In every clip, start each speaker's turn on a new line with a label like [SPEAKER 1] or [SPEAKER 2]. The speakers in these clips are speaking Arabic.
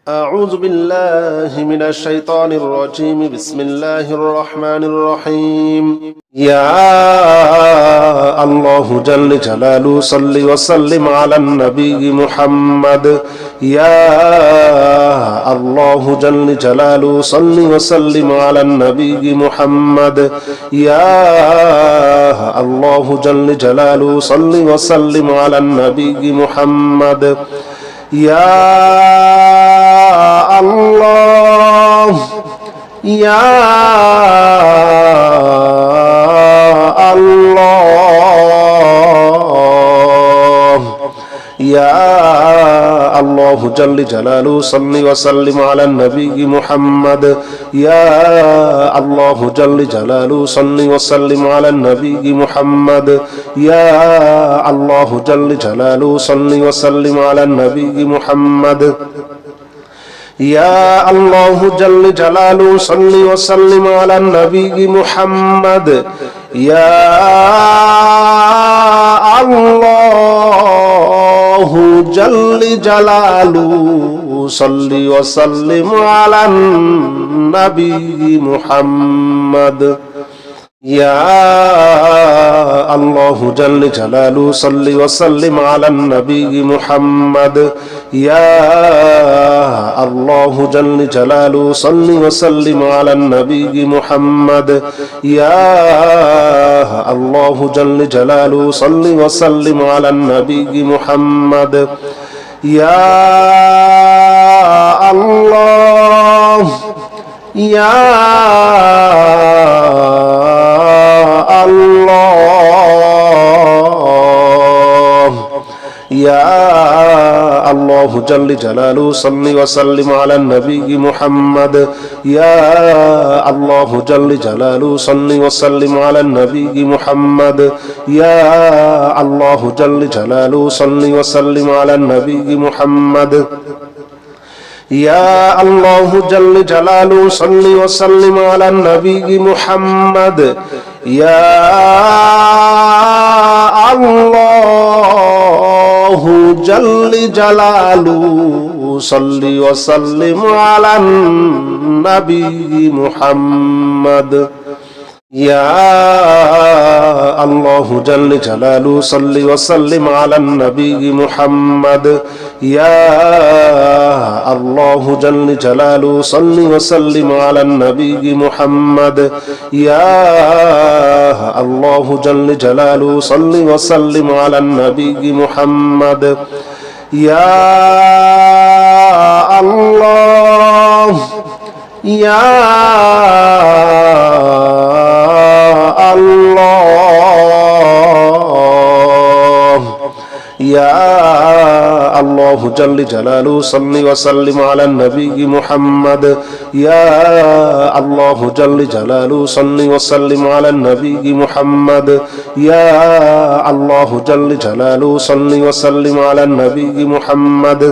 [SPEAKER 1] أعوذ بالله من الشيطان الرجيم بسم الله الرحمن الرحيم يا الله جل جلاله صل وسلم على النبي محمد يا الله جل جلاله صل وسلم على النبي محمد يا الله جل جلاله صل وسلم على النبي محمد يا الله يا الله يا الله جل جلاله صل وسلم على النبي محمد يا الله جل جلاله صل وسلم على النبي محمد يا الله جل جلاله صل وسلم على النبي محمد يا الله جل جلاله صل وسلم على النبي محمد يا الله جل جلاله صل وسلم على النبي محمد يا الله جل جلاله صل وسلم على النبي محمد يا الله جل جلاله صل وسلم على النبي محمد يا الله جل جلاله صل وسلم على النبي محمد يا الله يا الله يا الله جل جلاله صل وسلم على النبي محمد يا الله جل جلاله صل وسلم على النبي محمد يا الله جل جلاله صل وسلم على النبي محمد يا الله جل جلاله صل وسلم على النبي محمد يا الله جل جلاله صل وسلم على النبي محمد يا الله جل جلاله صل وسلم على النبي محمد يا الله جل جلاله صل وسلم على النبي محمد يا الله جل جلاله صل وسلم على النبي محمد يا الله يا الله يا الله جل جلاله صل وسلم على النبي محمد يا الله جل جلاله صل وسلم على النبي محمد يا الله جل جلاله صل وسلم على النبي محمد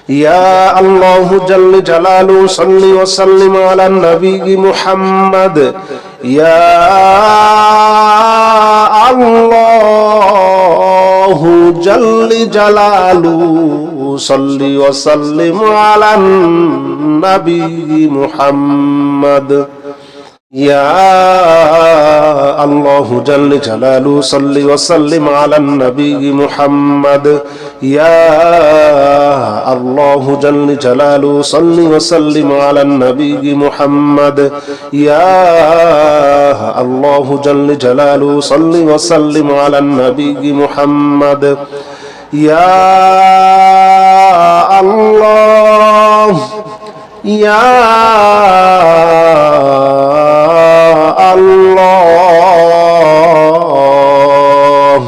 [SPEAKER 1] يا الله جل جلاله صل وسلم على النبي محمد يا الله جل جلاله صل وسلم على النبي محمد يا الله جل جلاله صل وسلم على النبي محمد يا الله جل جلاله صل وسلم على النبي محمد يا الله جل جلاله صل وسلم على النبي محمد يا الله يا الله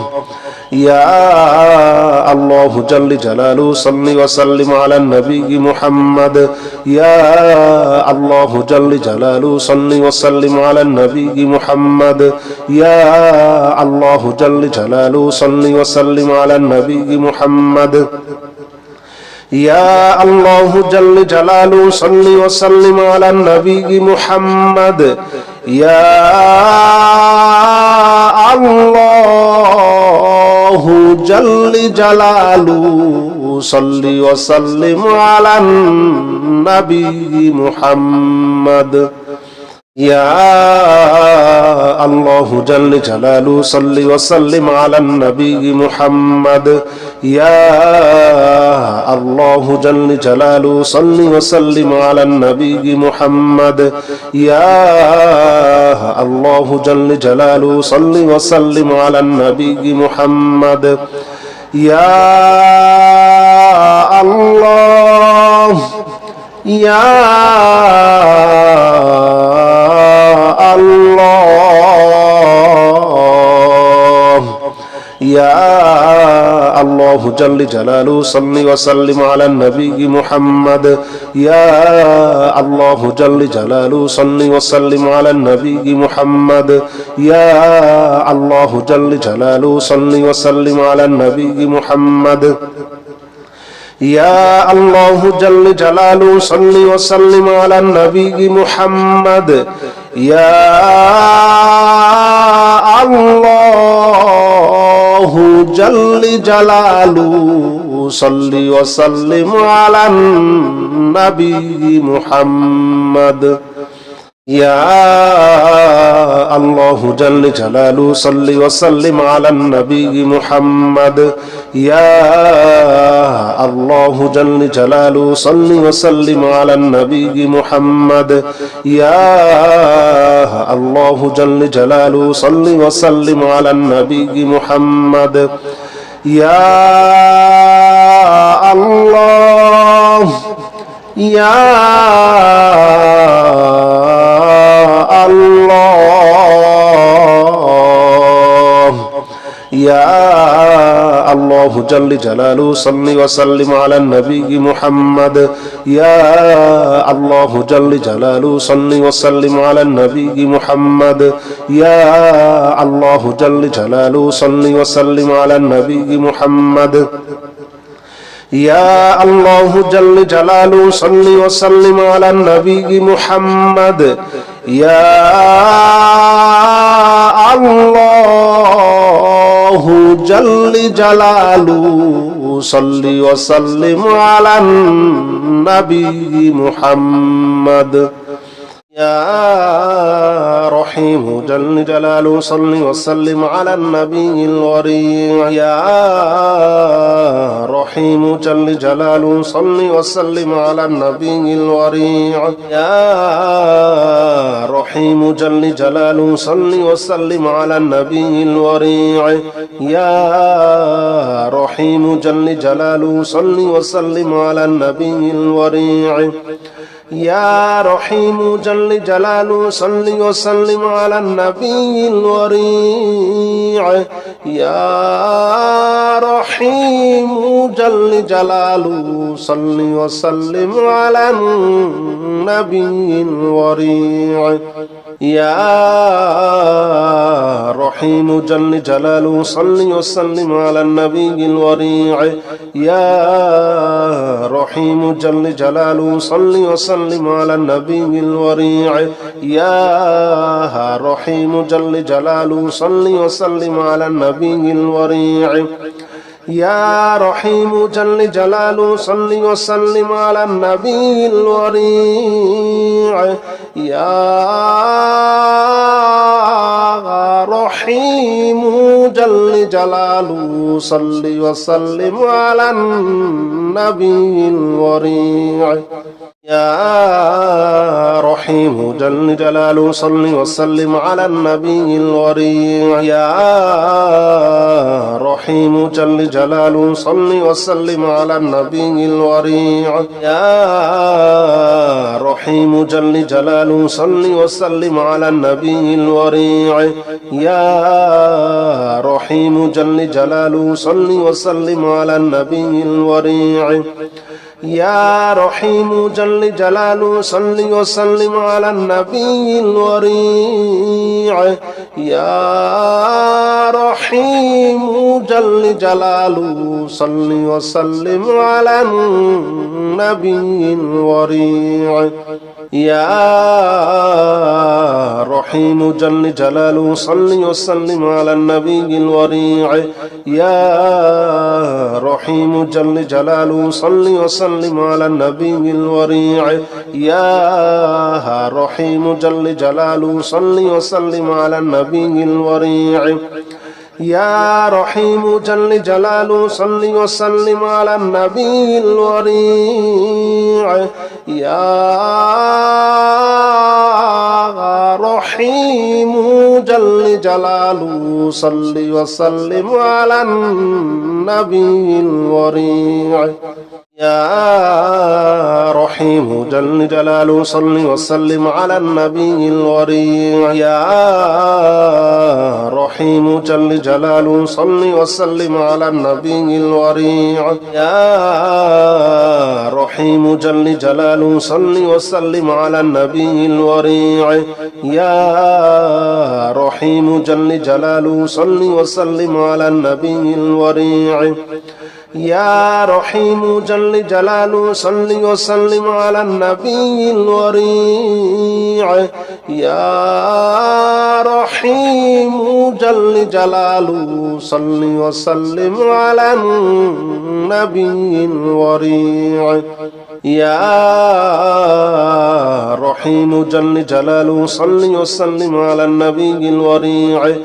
[SPEAKER 1] يا الله جل جلاله صل وسلم على النبي محمد يا الله جل جلاله صل وسلم على النبي محمد يا الله جل جلاله صل وسلم على النبي محمد يا الله جل جلاله صل وسلم على النبي محمد يا الله جل جلاله صل وسلم على النبي محمد يا الله جل جلاله صل وسلم على النبي محمد يا الله جل جلاله صل وسلم على النبي محمد يا الله جل جلاله صل وسلم على النبي محمد يا الله يا الله يا الله جل جلاله صل وسلم على النبي محمد يا الله جل جلاله صل وسلم على النبي محمد يا الله جل جلاله صل وسلم على النبي محمد يا الله جل جلاله صل وسلم على النبي محمد يا الله جل جلاله صل وسلم على النبي محمد يا الله جل جلاله صل وسلم على النبي محمد يا الله جل جلاله صل وسلم على النبي محمد يا الله جل جلاله صل وسلم على النبي محمد يا الله يا الله يا الله جل جلاله صل وسلم على النبي محمد يا الله جل جلاله صل وسلم على النبي محمد يا الله جل جلاله صل وسلم على النبي محمد يا الله جل جلاله صل وسلم على النبي محمد يا الله جل جلاله صل وسلم على النبي محمد يا رحيم جل جلاله صل وسلم على النبي الوريع يا رحيم جل جلاله صل وسلم على النبي الوريع يا رحيم جل جلاله صل وسلم على النبي الوريع يا رحيم جل جلاله صل وسلم على النبي الوريع يا رحيم جل جلاله صل وسلم على النبي الوريع يا رحيم جل جلاله صل وسلم على النبي الوريع يا رحيم جل جلاله صل وسلم على النبي الوريع يا رحيم جل جلاله صل وسلم على النبي الوريع يا رحيم جل جلاله صل وسلم على النبي الوريع يا رحيم جل جلاله صل وسلم على النبي الوريع يا رحيم جل جلاله صل وسلم على النبي الوريع يا رحيم جل جلاله صل وسلم على النبي الوريع يا رحيم جل جلاله صل وسلم على النبي الوريع يا رحيم جل جلاله صل وسلم على النبي الوريع يا رحيم جل جلاله صل وسلم على النبي الوريع يا رحيم جل جلاله صل وسلم على النبي الوريع يا رحيم جل جلاله صل وسلم على النبي الوريع يا رحيم جل جلاله صل وسلم على النبي الوريع يا رحيم جل جلاله صل وسلم على النبي الوريع يا رحيم جل جلاله صل وسلم على النبي الوريع يا رحيم جل جلاله صل وسلم على النبي الوريع يا رحيم جل جلاله صل وسلم على النبي الوريع يا رحيم جل جلاله صل وسلم على النبي الوريع يا رحيم جل جلاله صل وسلم على النبي الوريع يا رحيم جل جلاله صل وسلم على النبي الوريع يا رحيم جل جلاله صل وسلم على النبي الوريع يا رحيم جل جلاله صل وسلم على النبي الوريع يا رحيم جل جلاله صل وسلم على النبي الوريع يا رحيم جل جلاله صل وسلم على النبي الوريع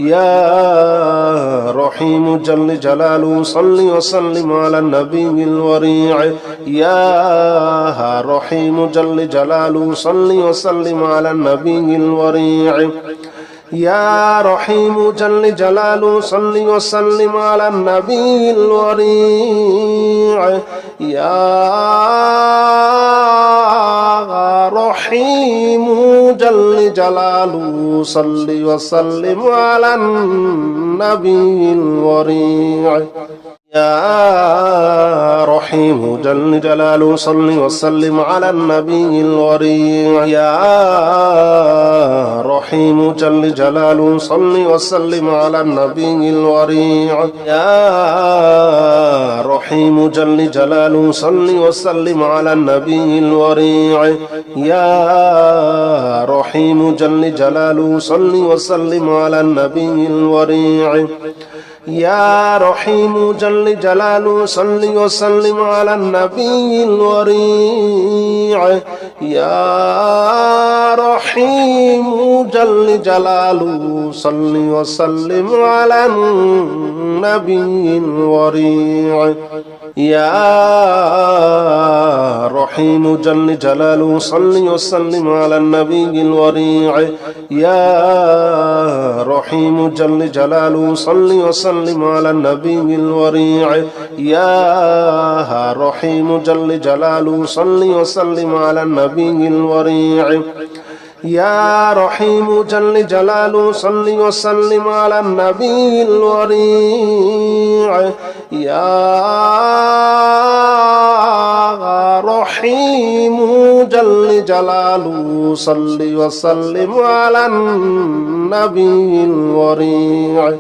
[SPEAKER 1] يا رحيم جل جلاله صل وسلم على النبي الوريع يا رحيم جل جلاله صل وسلم على النبي الوريع يا رحيم جل جلاله صل وسلم على النبي الوريع يا رحيم جل جلاله صل وسلم على النبي الوريع يا رحيم جل جلاله صل وسلم على النبي الوريع يا رحيم جل جلاله صل وسلم على النبي الوريع يا رحيم جل جلاله صل وسلم على النبي الوريع يا رحيم جل جلاله صل وسلم على النبي الوريع يا رحيم جل جلاله صل وسلم على النبي الوريع يا رحيم جل جلاله صل وسلم على النبي الوريع يا رحيم جل جلاله صل وسلم على النبي الوريع يا رحيم جل جلاله صل وسلم على النبي الوريع يا رحيم جل جلاله صل وسلم على النبي الوريع يا رحيم جل جلاله صل وسلم على النبي الوريع يا رحيم جل جلاله صل وسلم على النبي الوريع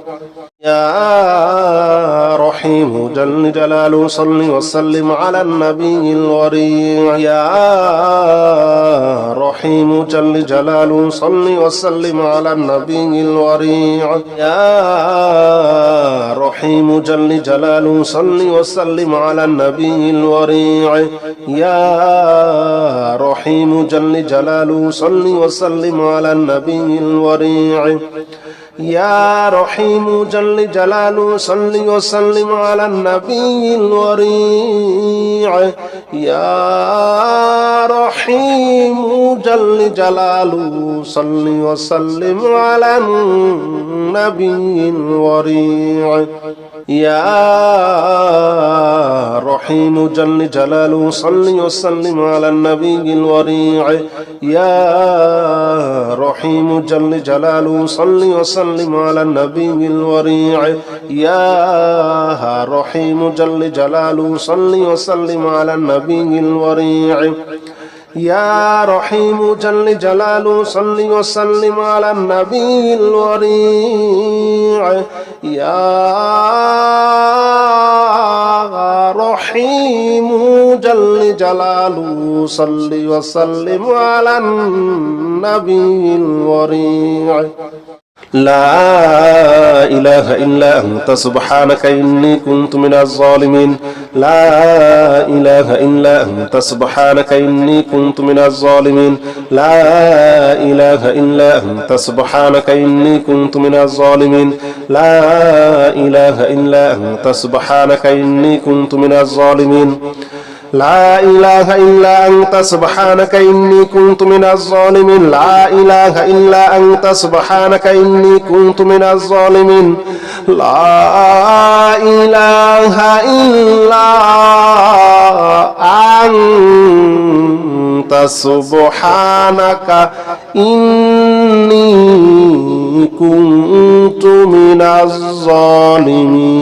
[SPEAKER 1] يا رحيم جل جلاله صل وسلم على النبي الوريع يا رحيم جل جلاله صل وسلم على النبي الوريع يا رحيم جل جلاله صل وسلم على النبي الوريع يا رحيم جل جلاله صل وسلم على النبي الوريع يا رحيم جل جلاله صل وسلم على النبي الوريع يا رحيم جل جلاله صل وسلم على النبي الوريع يا رحيم جل جلاله صل وسلم على النبي الوريع يا رحيم جل جلاله صل وسلم على النبي الوريع يا رحيم جل جلاله صل وسلم على النبي الوريع يا رحيم جل جلاله صل وسلم على النبي الوريع يا رحيم جل جلاله صل وسلم على النبي الوريع لا إله إلا أنت سبحانك إني كنت من الظالمين لا إله إلا أنت سبحانك إني كنت من الظالمين لا إله إلا أنت سبحانك إني كنت من الظالمين لا إله إلا أنت سبحانك إني كنت من الظالمين لا إله إلا أنت سبحانك إني كنت من الظالمين لا إله إلا أنت سبحانك إني كنت من الظالمين لا إله إلا أنت سبحانك إني كنت من الظالمين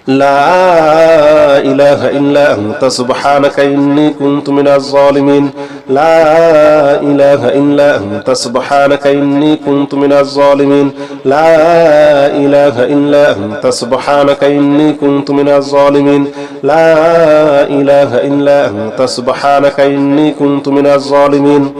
[SPEAKER 1] لا إله إلا أنت سبحانك إني كنت من الظالمين لا إله إلا أنت سبحانك إني كنت من الظالمين لا إله إلا أنت سبحانك إني كنت من الظالمين لا إله إلا أنت سبحانك إني كنت من الظالمين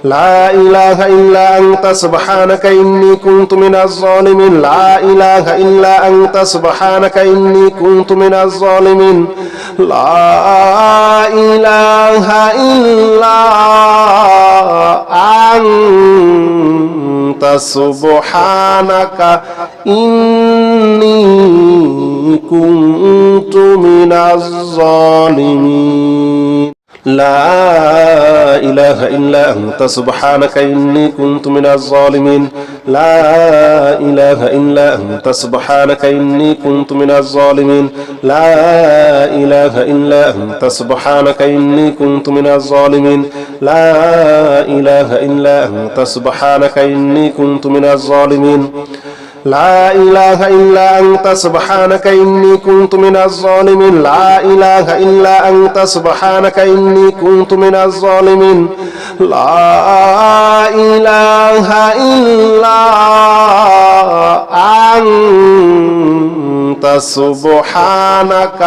[SPEAKER 1] لا إله إلا أنت سبحانك إني كنت من الظالمين لا إله إلا أنت سبحانك إني كنت من الظالمين لا إله إلا أنت سبحانك إني كنت من الظالمين لا إله إلا أنت سبحانك إني كنت من الظالمين لا إله إلا أنت سبحانك إني كنت من الظالمين لا إله إلا أنت سبحانك إني كنت من الظالمين لا إله إلا أنت سبحانك إني كنت من الظالمين لا إله إلا أنت سبحانك إني كنت من الظالمين لا إله إلا أنت سبحانك إني كنت من الظالمين لا إله إلا أنت سبحانك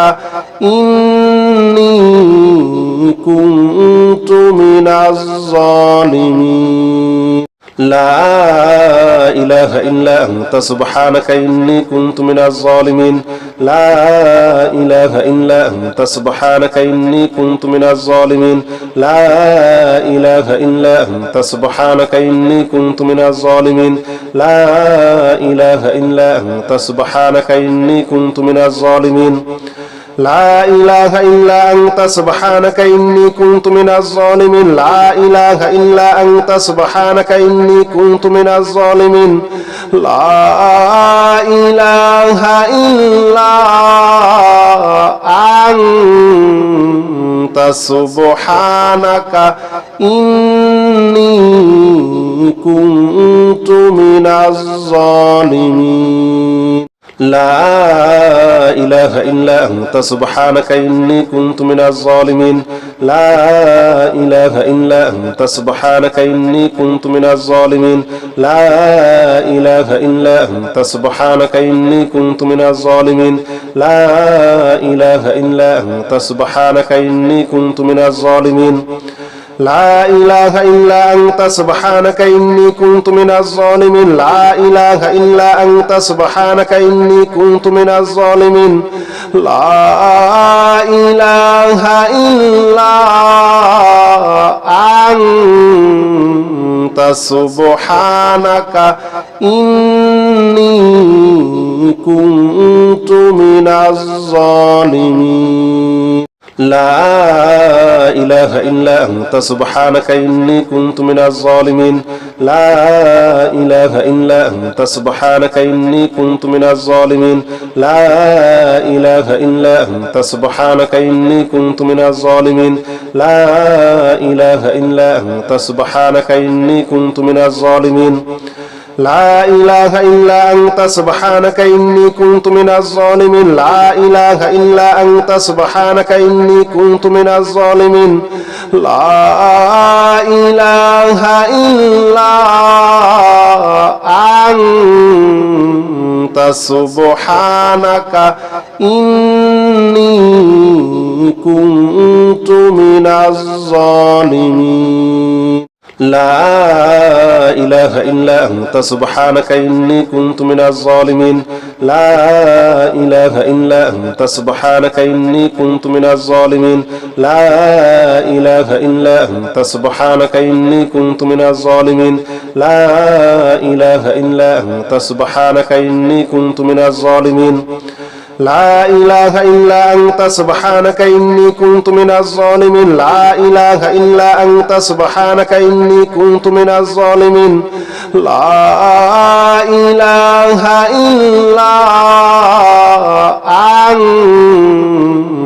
[SPEAKER 1] إني كنت من الظالمين لا إله إلا أنت سبحانك إني كنت من الظالمين لا إله إلا أنت سبحانك إني كنت من الظالمين لا إله إلا أنت سبحانك إني كنت من الظالمين لا إله إلا أنت سبحانك إني كنت من الظالمين لا إله إلا أنت سبحانك إني كنت من الظالمين لا إله إلا أنت سبحانك إني كنت من الظالمين لا إله إلا أنت سبحانك إني كنت من الظالمين لا إله إلا أنت سبحانك إني كنت من الظالمين لا إله إلا أنت سبحانك إني كنت من الظالمين لا إله إلا أنت سبحانك إني كنت من الظالمين لا إله إلا أنت سبحانك إني كنت من الظالمين لا إله إلا أنت سبحانك إني كنت من الظالمين لا إله إلا أنت سبحانك إني كنت من الظالمين لا إله إلا أنت سبحانك إني كنت من الظالمين لا إله إلا أنت سبحانك إني كنت من الظالمين لا إله إلا أنت سبحانك إني كنت من الظالمين لا إله إلا أنت سبحانك إني كنت من الظالمين لا إله إلا أنت سبحانك إني كنت من الظالمين لا إله إلا أنت سبحانك إني كنت من الظالمين لا إله إلا أنت سبحانك إني كنت من الظالمين لا إله إلا أنت আনতা সুবহানাকা ইন্নী কুনতু মিনাজ জালিমিন লা ইলাহা ইল্লা আনতা সুবহানাকা ইন্নী কুনতু মিনাজ জালিমিন লা ইলাহা ইল্লা আনতা সুবহানাকা ইন্নী কুনতু মিনাজ জালিমিন লা ইলাহা ইল্লা আনতা সুবহানাকা ইন্নী কুনতু মিনাজ জালিমিন লা ইলাহা ইল্লা আনতা সুবহানাকা ইন্নী কুনতু মিনাজ জালিমিন লা ইলাহা ইল্লা আনতা সুবহানাকা ইন্নী কুনতু মিনাজ জালিমিন লা ইলাহা ইল্লা আনতা সুবহানাকা ইন্নী কুনতু মিনাজ জালিমিন লা ইলাহা ইল্লা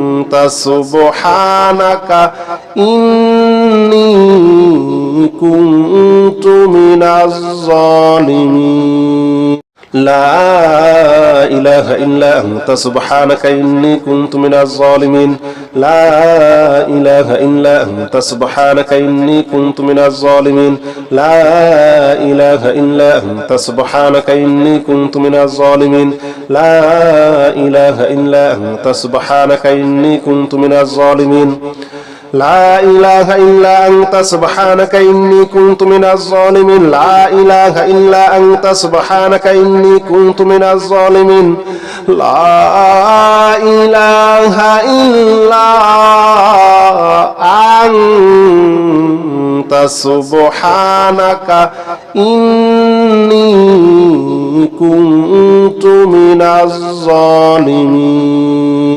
[SPEAKER 1] আনতা সুবহানাকা ইন্নী কুনতু মিনাজ জালিমিন লা ইলাহা ইল্লা আনতা সুবহানাকা ইন্নী কুনতু মিনাজ জালিমিন লা ইলাহা ইল্লা আনতা সুবহানাকা ইন্নী কুনতু মিনাজ জালিমিন লা ইলাহা ইল্লা আনতা সুবহানাকা ইন্নী কুনতু মিনাজ জালিমিন লা ইলাহা ইল্লা আনতা সুবহানাকা ইন্নী কুনতু মিনাজ জালিমিন লা ইলাহা ইল্লা আনতা সুবহানাকা ইন্নী কুনতু মিনাজ জালিমিন লা ইলাহা ইল্লা আনতা সুবহানাকা ইন্নী কুনতু মিনাজ জালিমিন লা ইলাহা ইল্লা আনতা সুবহানাকা ইন্নী কুনতু মিনাজ জালিমিন